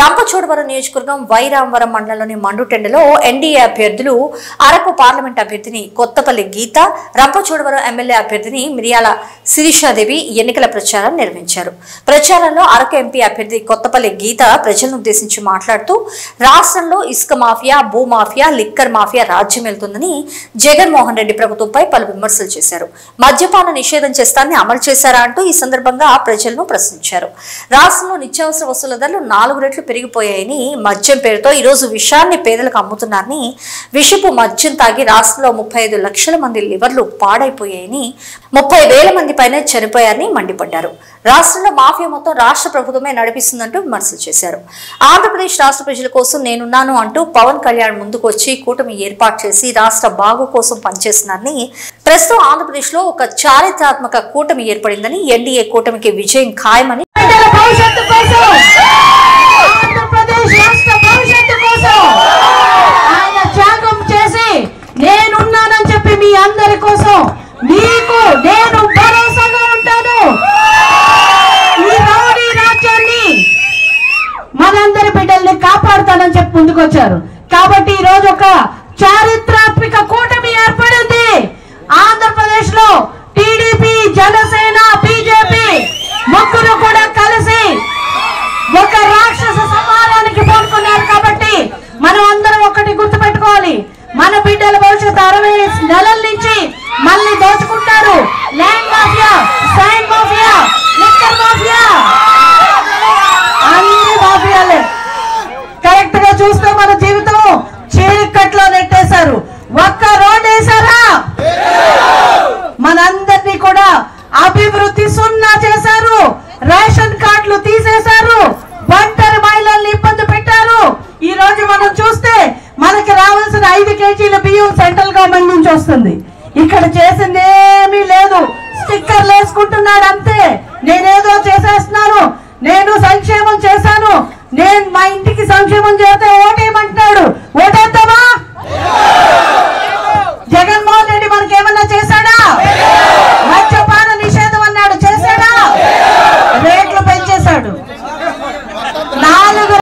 రంపచోడవరం నియోజకవర్గం వైరాంవరం మండలంలోని మండుటెండలో ఎన్డీఏ అభ్యర్థులు అరకు పార్లమెంట్ అభ్యర్థిని కొత్తపల్లి గీత, రంపచోడవరం ఎమ్మెల్యే అభ్యర్థిని మిరియాల శిరీషాదేవి ఎన్నికల ప్రచారం నిర్వహించారు. ప్రచారంలో అరకు ఎంపీ అభ్యర్థి కొత్తపల్లి గీత ప్రజలను ఉద్దేశించి మాట్లాడుతూ రాష్ట్రంలో ఇసుక మాఫియా, భూ మాఫియా, లిక్కర్ మాఫియా రాజ్యం వెళ్తుందని జగన్మోహన్ రెడ్డి ప్రభుత్వంపై పలు విమర్శలు చేశారు. మద్యపాన నిషేధం చేస్తాన్ని అమలు చేశారా అంటూ ఈ సందర్భంగా ప్రజలను ప్రశ్నించారు. రాష్ట్రంలో నిత్యావసర వస్తువుల ధరలు 4 రెట్లు పెరిగిపోయాయని, మద్యం పేరుతో ఈరోజు విషాన్ని పేదలకు అమ్ముతున్నారని, విషపు మద్యం తాగి రాష్ట్రంలో 35 లక్షల మంది లివర్లు పాడైపోయాయని, 30,000 మంది పైన చనిపోయారని మండిపడ్డారు. రాష్ట్రంలో మాఫియా మొత్తం రాష్ట్ర ప్రభుత్వమే నడిపిస్తుందంటూ విమర్శలు చేశారు. ఆంధ్రప్రదేశ్ రాష్ట్ర ప్రజల కోసం నేనున్నాను అంటూ పవన్ కళ్యాణ్ ముందుకు వచ్చి కూటమి ఏర్పాటు చేసి రాష్ట్ర బాగు కోసం పనిచేస్తున్నారని, ప్రస్తుతం ఆంధ్రప్రదేశ్ లో ఒక చారిత్రాత్మక కూటమి ఏర్పడిందని, ఎన్డీఏ కూటమికి విజయం ఖాయమని, నేనున్నానని చెప్పి మీ అందరి కోసం మీకు నేను భరోసాగా ఉంటాను. ఈ రౌడీ రాజ్యాన్ని మనందరి బిడ్డల్ని కాపాడుతానని చెప్పి ముందుకొచ్చారు. కాబట్టి ఈ రోజు ఒక చారిత్రాత్మక కూటమి ఏర్పడింది. ఆంధ్రప్రదేశ్ లో టీడీపీ, జనసేన, బీజేపీ ముగ్గురు కూడా కలిసి ఒక రాక్షస సమారానికి పూనుకున్నారు. కాబట్టి మనం అందరం ఒకటి గుర్తుపెట్టుకోవాలి, మన బిడ్డల భవిష్యత్తు 60 నెలల నుంచి మళ్ళీ దోచుకుంటారు. Land mafia, sand mafia, liquor mafia, అన్ని మాఫియాలే. కరెక్ట్ గా చూస్తే మన జీవితం చీకట్లో నెట్టేశారు. ఒక్క రోడ్ వేసారా? మనందరినీ కూడా అభివృద్ధి సున్నా చేశారు. రేషన్ కార్డులు తీసేశారు. ఒంటరి మహిళల్ని ఇబ్బంది పెట్టారు. ఈ రోజు మనం చూస్తే మనకి రావాల్సిన 5 కేజీల బియ్యం సెంట్రల్ గవర్నమెంట్ నుంచి వస్తుంది. ఇక్కడ చేసింది ఏమీ లేదు. స్టిక్కర్లు వేసుకుంటున్నాడు అంతే. నేనేదో చేసేస్తున్నాను, నేను సంక్షేమం చేశాను, నేను మా ఇంటికి సంక్షేమం చేస్తే ఓటే